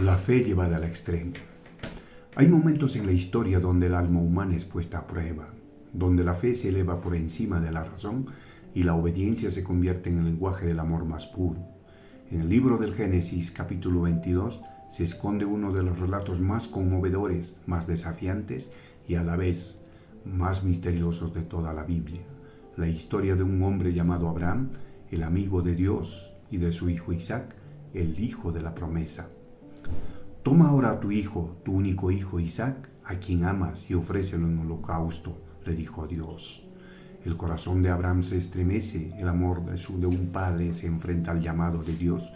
La fe llevada al extremo. Hay momentos en la historia donde el alma humana es puesta a prueba, donde la fe se eleva por encima de la razón y la obediencia se convierte en el lenguaje del amor más puro. En el libro del Génesis, capítulo 22, se esconde uno de los relatos más conmovedores, más desafiantes y a la vez más misteriosos de toda la Biblia. La historia de un hombre llamado Abraham, el amigo de Dios, y de su hijo Isaac, el hijo de la promesa. Toma ahora a tu hijo, tu único hijo Isaac, a quien amas, y ofrécelo en holocausto, le dijo Dios. El corazón de Abraham se estremece, el amor de un padre se enfrenta al llamado de Dios,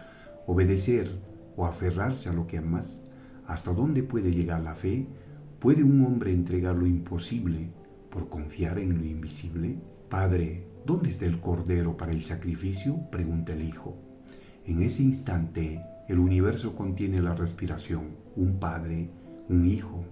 obedecer o aferrarse a lo que amas. ¿Hasta dónde puede llegar la fe? ¿Puede un hombre entregar lo imposible por confiar en lo invisible? Padre, ¿dónde está el cordero para el sacrificio?, pregunta el hijo. En ese instante, el universo contiene la respiración, un padre, un hijo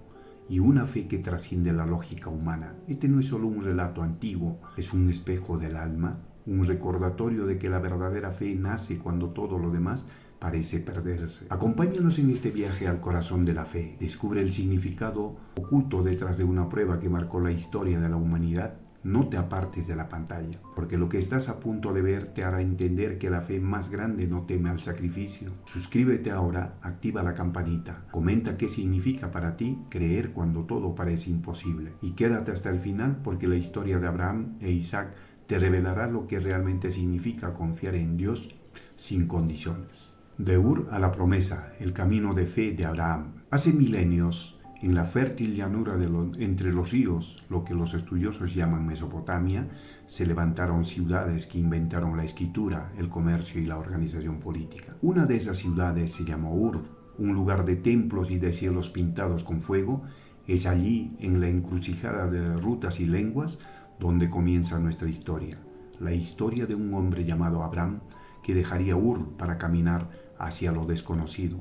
y una fe que trasciende la lógica humana. Este no es solo un relato antiguo, es un espejo del alma, un recordatorio de que la verdadera fe nace cuando todo lo demás parece perderse. Acompáñanos en este viaje al corazón de la fe. Descubre el significado oculto detrás de una prueba que marcó la historia de la humanidad. No te apartes de la pantalla, porque lo que estás a punto de ver te hará entender que la fe más grande no teme al sacrificio. Suscríbete ahora, activa la campanita, comenta qué significa para ti creer cuando todo parece imposible. Y quédate hasta el final, porque la historia de Abraham e Isaac te revelará lo que realmente significa confiar en Dios sin condiciones. De Ur a la promesa, el camino de fe de Abraham. Hace milenios, en la fértil llanura entre los ríos, lo que los estudiosos llaman Mesopotamia, se levantaron ciudades que inventaron la escritura, el comercio y la organización política. Una de esas ciudades se llamó Ur, un lugar de templos y de cielos pintados con fuego. Es allí, en la encrucijada de rutas y lenguas, donde comienza nuestra historia. La historia de un hombre llamado Abraham que dejaría Ur para caminar hacia lo desconocido.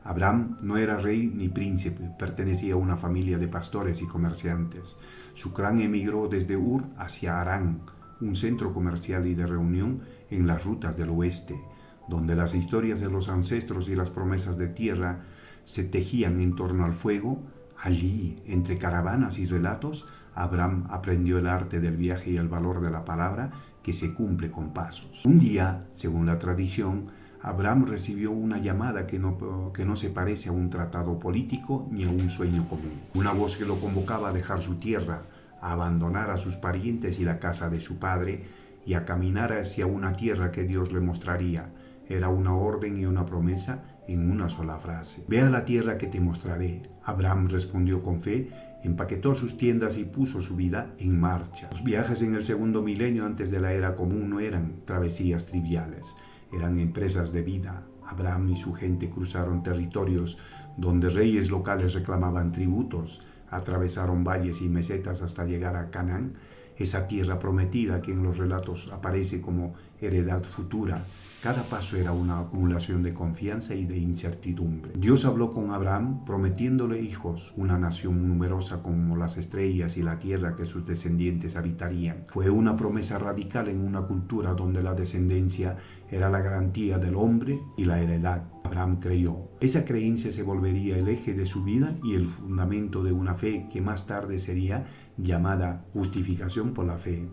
Abraham no era rey ni príncipe, pertenecía a una familia de pastores y comerciantes. Su clan emigró desde Ur hacia Harán, un centro comercial y de reunión en las rutas del oeste, donde las historias de los ancestros y las promesas de tierra se tejían en torno al fuego. Allí, entre caravanas y relatos, Abraham aprendió el arte del viaje y el valor de la palabra que se cumple con pasos. Un día, según la tradición, Abraham recibió una llamada que no se parece a un tratado político ni a un sueño común. Una voz que lo convocaba a dejar su tierra, a abandonar a sus parientes y la casa de su padre y a caminar hacia una tierra que Dios le mostraría. Era una orden y una promesa en una sola frase. Ve a la tierra que te mostraré. Abraham respondió con fe, empaquetó sus tiendas y puso su vida en marcha. Los viajes en el segundo milenio antes de la era común no eran travesías triviales. Eran empresas de vida. Abraham y su gente cruzaron territorios donde reyes locales reclamaban tributos, atravesaron valles y mesetas hasta llegar a Canaán, esa tierra prometida que en los relatos aparece como heredad futura. Cada paso era una acumulación de confianza y de incertidumbre. Dios habló con Abraham prometiéndole hijos, una nación numerosa como las estrellas y la tierra que sus descendientes habitarían. Fue una promesa radical en una cultura donde la descendencia era la garantía del hombre y la heredad. Abraham creyó. Esa creencia se volvería el eje de su vida y el fundamento de una fe que más tarde sería llamada justificación por la fe.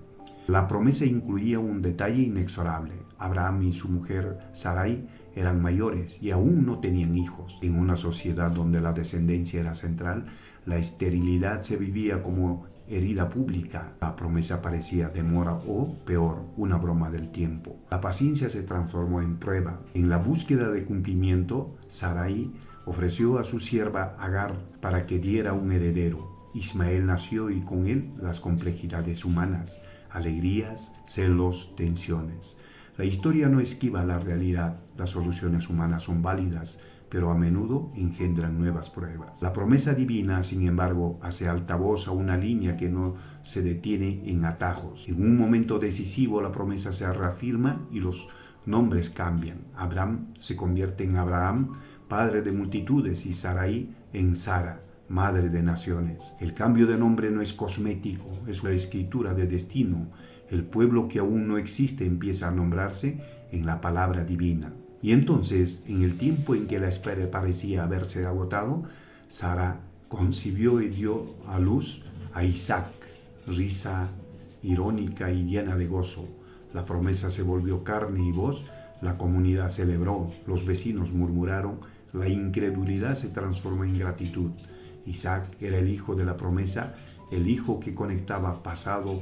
La promesa incluía un detalle inexorable. Abraham y su mujer Sarai eran mayores y aún no tenían hijos. En una sociedad donde la descendencia era central, la esterilidad se vivía como herida pública. La promesa parecía demora o, peor, una broma del tiempo. La paciencia se transformó en prueba. En la búsqueda de cumplimiento, Sarai ofreció a su sierva Agar para que diera un heredero. Ismael nació y con él las complejidades humanas, alegrías, celos, tensiones. La historia no esquiva la realidad. Las soluciones humanas son válidas, pero a menudo engendran nuevas pruebas. La promesa divina, sin embargo, hace altavoz a una línea que no se detiene en atajos. En un momento decisivo la promesa se reafirma y los nombres cambian. Abraham se convierte en Abraham, padre de multitudes, y Sarai en Sara, madre de naciones. El cambio de nombre no es cosmético, es la escritura de destino. El pueblo que aún no existe empieza a nombrarse en la palabra divina. Y entonces, en el tiempo en que la espera parecía haberse agotado, Sara concibió y dio a luz a Isaac, risa irónica y llena de gozo. La promesa se volvió carne y voz, la comunidad celebró, los vecinos murmuraron, la incredulidad se transformó en gratitud. Isaac era el hijo de la promesa, el hijo que conectaba pasado,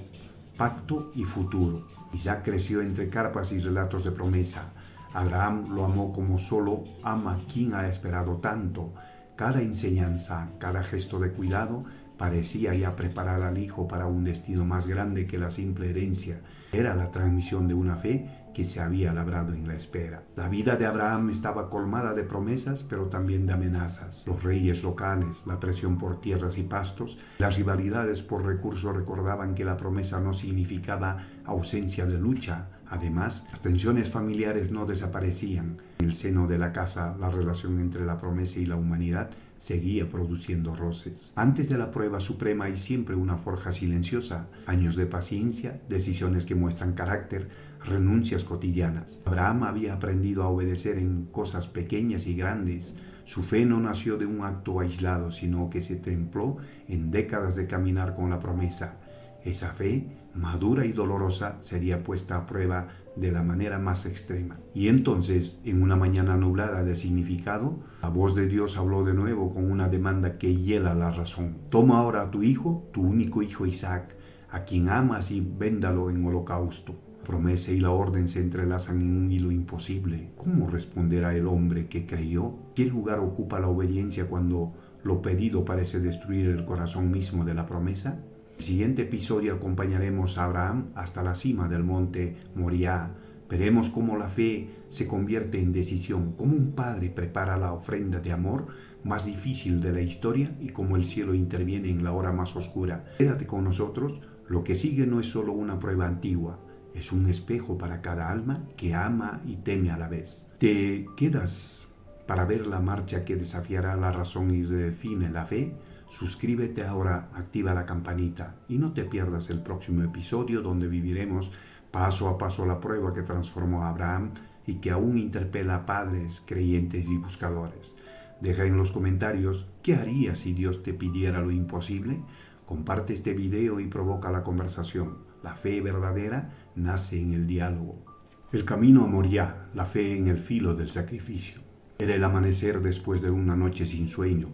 pacto y futuro. Isaac creció entre carpas y relatos de promesa. Abraham lo amó como solo ama quien ha esperado tanto. Cada enseñanza, cada gesto de cuidado parecía ya preparar al hijo para un destino más grande que la simple herencia. Era la transmisión de una fe que se había labrado en la espera. La vida de Abraham estaba colmada de promesas, pero también de amenazas. Los reyes locales, la presión por tierras y pastos, las rivalidades por recursos recordaban que la promesa no significaba ausencia de lucha. Además, las tensiones familiares no desaparecían. En el seno de la casa, la relación entre la promesa y la humanidad seguía produciendo roces. Antes de la prueba suprema hay siempre una forja silenciosa, años de paciencia, decisiones que muestran carácter, renuncias cotidianas. Abraham había aprendido a obedecer en cosas pequeñas y grandes. Su fe no nació de un acto aislado, sino que se templó en décadas de caminar con la promesa. Esa fe, madura y dolorosa, sería puesta a prueba de la manera más extrema. Y entonces, en una mañana nublada de significado, la voz de Dios habló de nuevo con una demanda que hiela la razón. Toma ahora a tu hijo, tu único hijo Isaac, a quien amas, y véndalo en holocausto. La promesa y la orden se entrelazan en un hilo imposible. ¿Cómo responderá el hombre que creyó? ¿Qué lugar ocupa la obediencia cuando lo pedido parece destruir el corazón mismo de la promesa? En el siguiente episodio acompañaremos a Abraham hasta la cima del monte Moriah. Veremos cómo la fe se convierte en decisión, cómo un padre prepara la ofrenda de amor más difícil de la historia y cómo el cielo interviene en la hora más oscura. Quédate con nosotros, lo que sigue no es solo una prueba antigua, es un espejo para cada alma que ama y teme a la vez. ¿Te quedas para ver la marcha que desafiará la razón y redefine la fe? Suscríbete ahora, activa la campanita y no te pierdas el próximo episodio donde viviremos paso a paso la prueba que transformó a Abraham y que aún interpela a padres, creyentes y buscadores. Deja en los comentarios qué harías si Dios te pidiera lo imposible. Comparte este video y provoca la conversación. La fe verdadera nace en el diálogo. El camino a Moriah, la fe en el filo del sacrificio. Era el amanecer después de una noche sin sueño.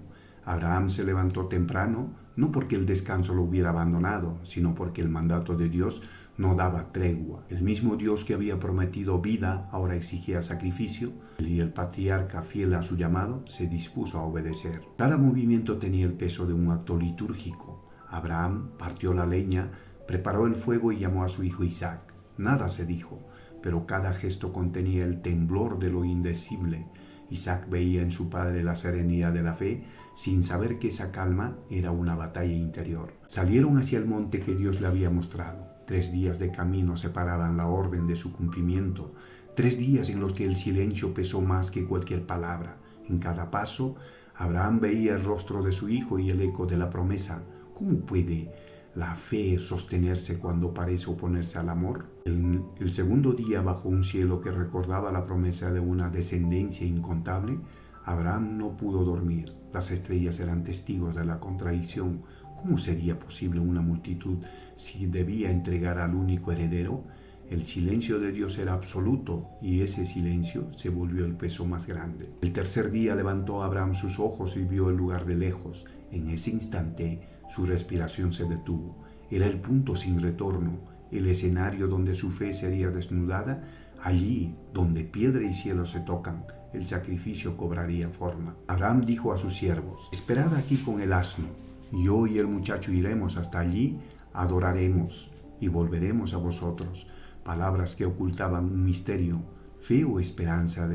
Abraham se levantó temprano, no porque el descanso lo hubiera abandonado, sino porque el mandato de Dios no daba tregua. El mismo Dios que había prometido vida ahora exigía sacrificio, y el patriarca, fiel a su llamado, se dispuso a obedecer. Cada movimiento tenía el peso de un acto litúrgico. Abraham partió la leña, preparó el fuego y llamó a su hijo Isaac. Nada se dijo, pero cada gesto contenía el temblor de lo indecible. Isaac veía en su padre la serenidad de la fe, sin saber que esa calma era una batalla interior. Salieron hacia el monte que Dios le había mostrado. 3 días de camino separaban la orden de su cumplimiento. 3 días en los que el silencio pesó más que cualquier palabra. En cada paso, Abraham veía el rostro de su hijo y el eco de la promesa. ¿Cómo puede la fe sostenerse cuando parece oponerse al amor? El segundo día, bajo un cielo que recordaba la promesa de una descendencia incontable, Abraham no pudo dormir. Las estrellas eran testigos de la contradicción. ¿Cómo sería posible una multitud si debía entregar al único heredero? El silencio de Dios era absoluto y ese silencio se volvió el peso más grande. El tercer día levantó Abraham sus ojos y vio el lugar de lejos. En ese instante su respiración se detuvo. Era el punto sin retorno, el escenario donde su fe sería desnudada. Allí, donde piedra y cielo se tocan, el sacrificio cobraría forma. Abraham dijo a sus siervos: esperad aquí con el asno. Yo y el muchacho iremos hasta allí, adoraremos y volveremos a vosotros. Palabras que ocultaban un misterio, fe o esperanza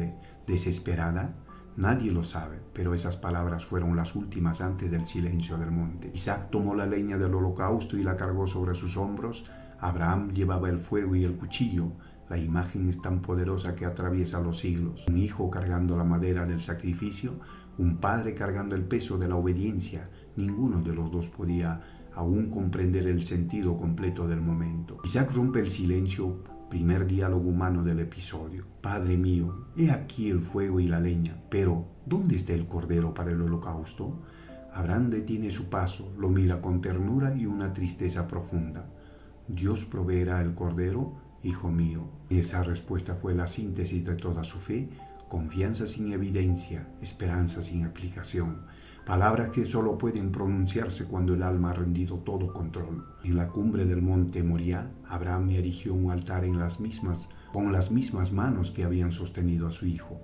desesperada. Nadie lo sabe, pero esas palabras fueron las últimas antes del silencio del monte. Isaac tomó la leña del holocausto y la cargó sobre sus hombros. Abraham llevaba el fuego y el cuchillo. La imagen es tan poderosa que atraviesa los siglos. Un hijo cargando la madera del sacrificio, un padre cargando el peso de la obediencia. Ninguno de los dos podía aún comprender el sentido completo del momento. Isaac rompe el silencio Primer diálogo humano del episodio. Padre mío, he aquí el fuego y la leña, pero ¿dónde está el cordero para el holocausto? Abraham detiene su paso, lo mira con ternura y una tristeza profunda. Dios proveerá el cordero, hijo mío. Esa respuesta fue la síntesis de toda su fe, confianza sin evidencia, esperanza sin explicación. Palabras que solo pueden pronunciarse cuando el alma ha rendido todo control. En la cumbre del monte Moriah, Abraham erigió un altar con las mismas manos que habían sostenido a su hijo.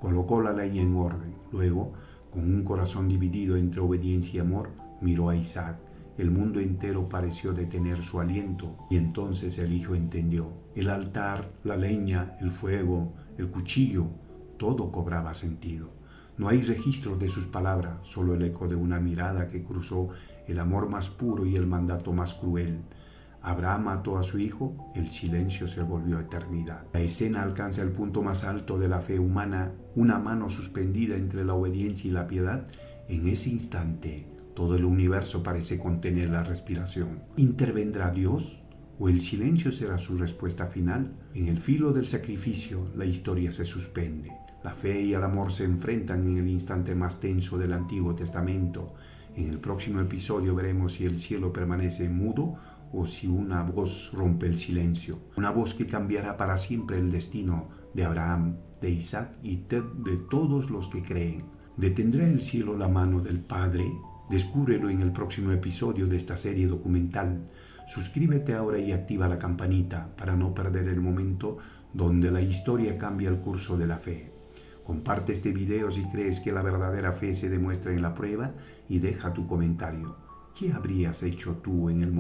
Colocó la leña en orden. Luego, con un corazón dividido entre obediencia y amor, miró a Isaac. El mundo entero pareció detener su aliento y entonces el hijo entendió. El altar, la leña, el fuego, el cuchillo, todo cobraba sentido. No hay registro de sus palabras, solo el eco de una mirada que cruzó el amor más puro y el mandato más cruel. Abraham mató a su hijo, el silencio se volvió eternidad. La escena alcanza el punto más alto de la fe humana, una mano suspendida entre la obediencia y la piedad. En ese instante, todo el universo parece contener la respiración. ¿Intervendrá Dios? ¿O el silencio será su respuesta final? En el filo del sacrificio, la historia se suspende. La fe y el amor se enfrentan en el instante más tenso del Antiguo Testamento. En el próximo episodio veremos si el cielo permanece mudo o si una voz rompe el silencio. Una voz que cambiará para siempre el destino de Abraham, de Isaac y de todos los que creen. ¿Detendrá el cielo la mano del Padre? Descúbrelo en el próximo episodio de esta serie documental. Suscríbete ahora y activa la campanita para no perder el momento donde la historia cambia el curso de la fe. Comparte este video si crees que la verdadera fe se demuestra en la prueba y deja tu comentario. ¿Qué habrías hecho tú en el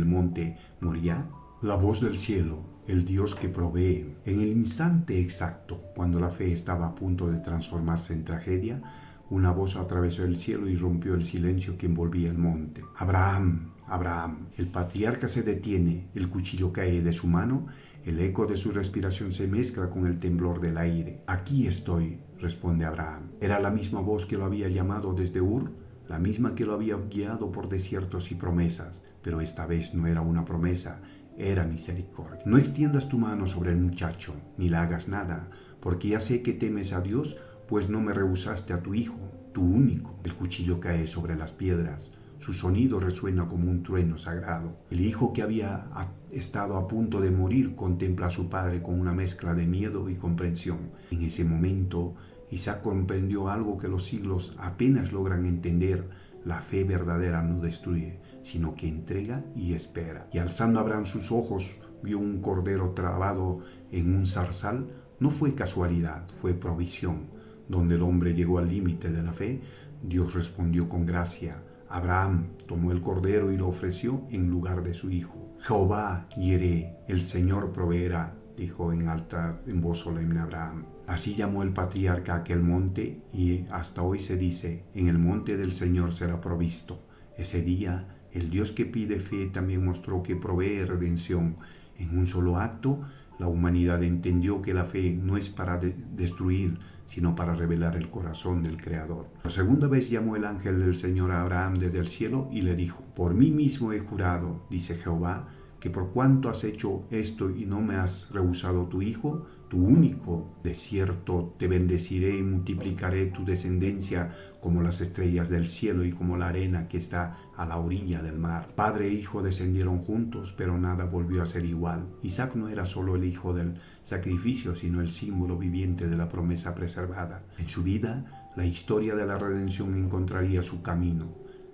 monte Moriah? La voz del cielo, el Dios que provee. En el instante exacto, cuando la fe estaba a punto de transformarse en tragedia, una voz atravesó el cielo y rompió el silencio que envolvía el monte. Abraham, Abraham. El patriarca se detiene, el cuchillo cae de su mano, el eco de su respiración se mezcla con el temblor del aire. Aquí estoy, responde Abraham. Era la misma voz que lo había llamado desde Ur, la misma que lo había guiado por desiertos y promesas, pero esta vez no era una promesa, era misericordia. No extiendas tu mano sobre el muchacho, ni le hagas nada, porque ya sé que temes a Dios, pues no me rehusaste a tu hijo, tu único. El cuchillo cae sobre las piedras. Su sonido resuena como un trueno sagrado. El hijo que había estado a punto de morir contempla a su padre con una mezcla de miedo y comprensión. En ese momento, Isaac comprendió algo que los siglos apenas logran entender. La fe verdadera no destruye, sino que entrega y espera. Y alzando Abraham sus ojos, vio un cordero trabado en un zarzal. No fue casualidad, fue provisión. Donde el hombre llegó al límite de la fe, Dios respondió con gracia. Abraham tomó el cordero y lo ofreció en lugar de su hijo. Jehová Jireh, el Señor proveerá, dijo en voz solemne Abraham. Así llamó el patriarca a aquel monte y hasta hoy se dice, en el monte del Señor será provisto. Ese día, el Dios que pide fe también mostró que provee redención. En un solo acto, la humanidad entendió que la fe no es para destruir, sino para revelar el corazón del Creador. Por segunda vez llamó el ángel del Señor a Abraham desde el cielo y le dijo, por mí mismo he jurado, dice Jehová, que por cuanto has hecho esto y no me has rehusado tu hijo, tu único, de cierto te bendeciré y multiplicaré tu descendencia como las estrellas del cielo y como la arena que está a la orilla del mar. Padre e hijo descendieron juntos, pero nada volvió a ser igual. Isaac no era solo el hijo del sacrificio, sino el símbolo viviente de la promesa preservada. En su vida, la historia de la redención encontraría su camino.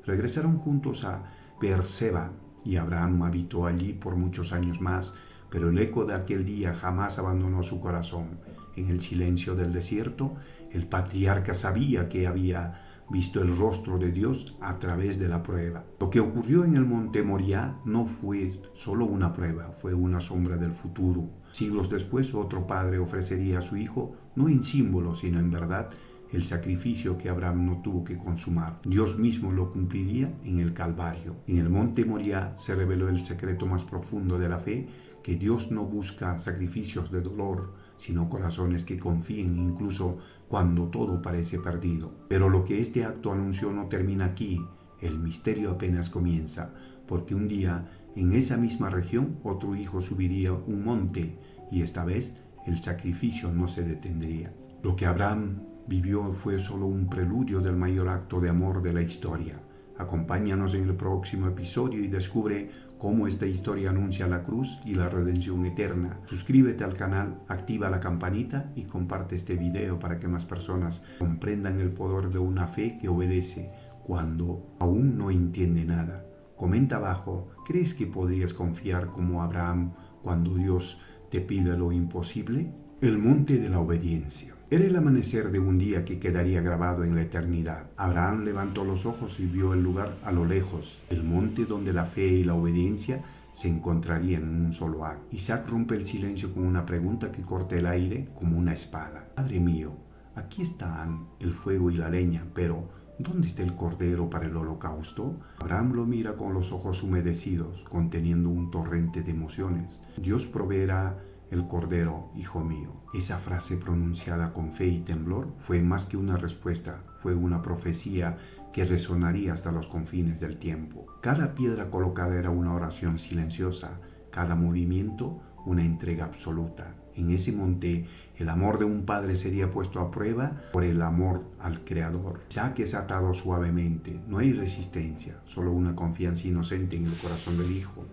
Regresaron juntos a Beerseba, y Abraham habitó allí por muchos años más, pero el eco de aquel día jamás abandonó su corazón. En el silencio del desierto, el patriarca sabía que había visto el rostro de Dios a través de la prueba. Lo que ocurrió en el monte Moriah no fue solo una prueba, fue una sombra del futuro. Siglos después, otro padre ofrecería a su hijo, no en símbolo, sino en verdad, el sacrificio que Abraham no tuvo que consumar. Dios mismo lo cumpliría en el Calvario. En el monte Moriah se reveló el secreto más profundo de la fe, que Dios no busca sacrificios de dolor, sino corazones que confíen incluso cuando todo parece perdido. Pero lo que este acto anunció no termina aquí. El misterio apenas comienza, porque un día En esa misma región otro hijo subiría un monte y esta vez el sacrificio no se detendría. Lo que Abraham vivió fue solo un preludio del mayor acto de amor de la historia. Acompáñanos en el próximo episodio y descubre cómo esta historia anuncia la cruz y la redención eterna. Suscríbete al canal, activa la campanita y comparte este video para que más personas comprendan el poder de una fe que obedece cuando aún no entiende nada. Comenta abajo, ¿crees que podrías confiar como Abraham cuando Dios te pide lo imposible? El monte de la obediencia. Era el amanecer de un día que quedaría grabado en la eternidad. Abraham levantó los ojos y vio el lugar a lo lejos, el monte donde la fe y la obediencia se encontrarían en un solo acto. Isaac rompe el silencio con una pregunta que corta el aire como una espada. Padre mío, aquí están el fuego y la leña, pero ¿dónde está el cordero para el holocausto? Abraham lo mira con los ojos humedecidos, conteniendo un torrente de emociones. Dios proveerá el cordero, hijo mío. Esa frase pronunciada con fe y temblor fue más que una respuesta, fue una profecía que resonaría hasta los confines del tiempo. Cada piedra colocada era una oración silenciosa, cada movimiento una entrega absoluta. En ese monte, el amor de un padre sería puesto a prueba por el amor al Creador. Isaac es atado suavemente, no hay resistencia, solo una confianza inocente en el corazón del hijo.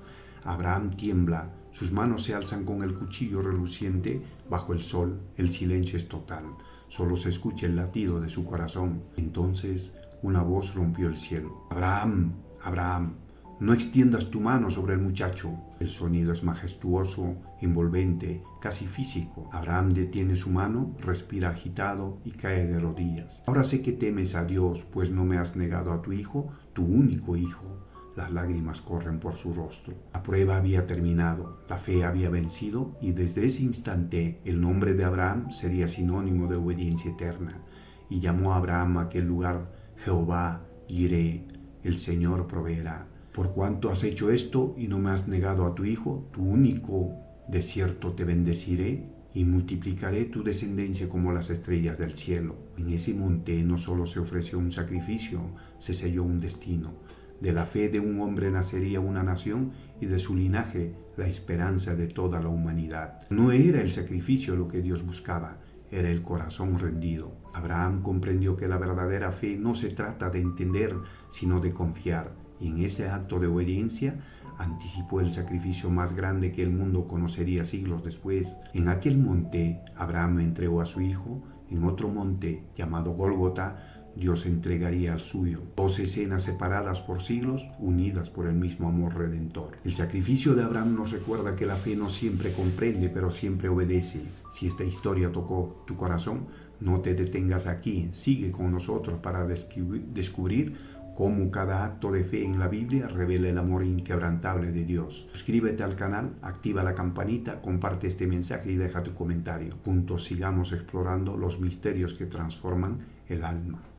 Abraham tiembla, sus manos se alzan con el cuchillo reluciente bajo el sol. El silencio es total, solo se escucha el latido de su corazón. Entonces una voz rompió el cielo. Abraham, Abraham, no extiendas tu mano sobre el muchacho. El sonido es majestuoso, envolvente, casi físico. Abraham detiene su mano, respira agitado y cae de rodillas. Ahora sé que temes a Dios, pues no me has negado a tu hijo, tu único hijo. Las lágrimas corren por su rostro. La prueba había terminado, la fe había vencido y desde ese instante el nombre de Abraham sería sinónimo de obediencia eterna. Y llamó a Abraham a aquel lugar Jehová Jireh, el Señor proveerá. Por cuanto has hecho esto y no me has negado a tu hijo, tu único, de cierto te bendeciré y multiplicaré tu descendencia como las estrellas del cielo. En ese monte no solo se ofreció un sacrificio, se selló un destino. De la fe de un hombre nacería una nación y de su linaje la esperanza de toda la humanidad. No era el sacrificio lo que Dios buscaba, era el corazón rendido. Abraham comprendió que la verdadera fe no se trata de entender, sino de confiar. Y en ese acto de obediencia anticipó el sacrificio más grande que el mundo conocería siglos después. En aquel monte Abraham entregó a su hijo, en otro monte llamado Gólgota Dios entregaría al suyo. Dos escenas separadas por siglos, unidas por el mismo amor redentor. El sacrificio de Abraham nos recuerda que la fe no siempre comprende, pero siempre obedece. Si esta historia tocó tu corazón, no te detengas aquí. Sigue con nosotros para descubrir cómo cada acto de fe en la Biblia revela el amor inquebrantable de Dios. Suscríbete al canal, activa la campanita, comparte este mensaje y deja tu comentario. Juntos sigamos explorando los misterios que transforman el alma.